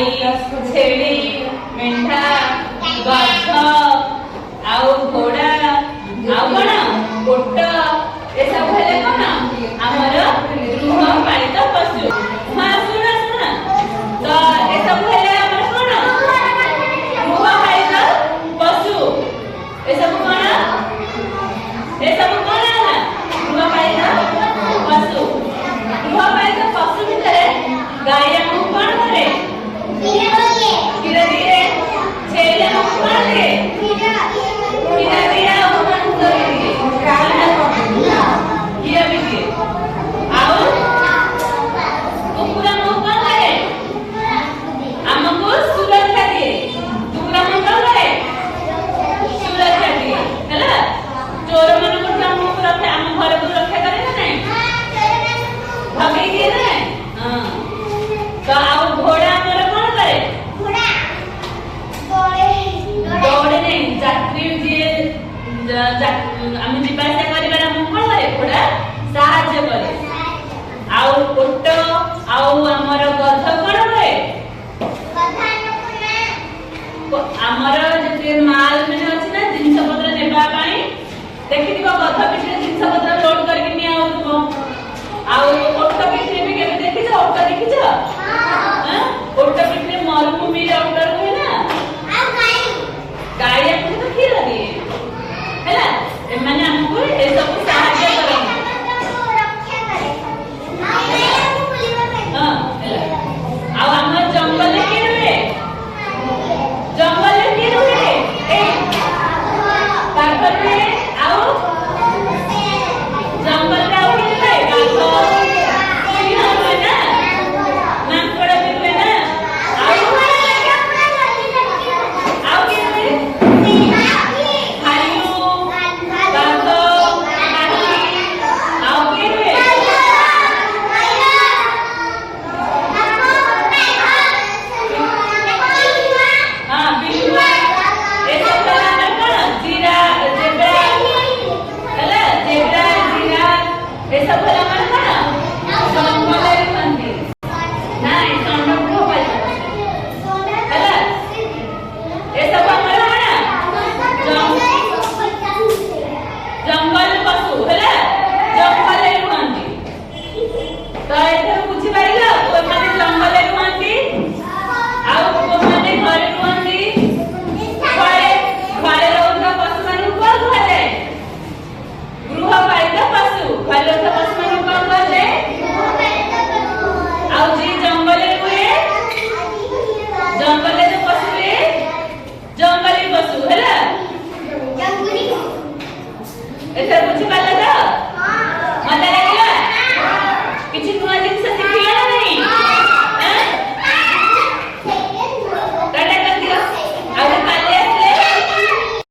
गाई छेली मेंढा गध आउ घोड़ा आउ कौन ओट ए सब हेले कौन हमर गृहपालित पशु। हाँ सुन सुन तो ए सब हेले हमर कौन गृहपालित पशु। ए सब कौन है गृहपालित पशु। गृहपालित पशु भितर गाय हमको कौन करे क्षीर दिए छेली हमको कौन दिए क्षीर दिए और मांस दिए घी भी दिए और कुकुर हमको कौन करे हमको सुरक्षा दिए कुकुर हमको कौन करे सुरक्षा दिए है चोर मन को हमको रखे हम घर को रक्षा करे ना नहीं भगाई दिए ना। हां तो आउ घोड़ा हमर कौन करे दौड़े नहीं यात्री दिए हम जीवासा करिबार हम कौन करे घोड़ा साहाय्य करे। आउ ओट आउ हमर गध कौन करे हमर जे माल माने अछि ना जिंस पत्र नेबा पई देखिथिबो गध पिठरे जिंस पत्र लोड करके निया होतबो। आउ ओट पिठरे भी केबे देखिछ ओट देखिछ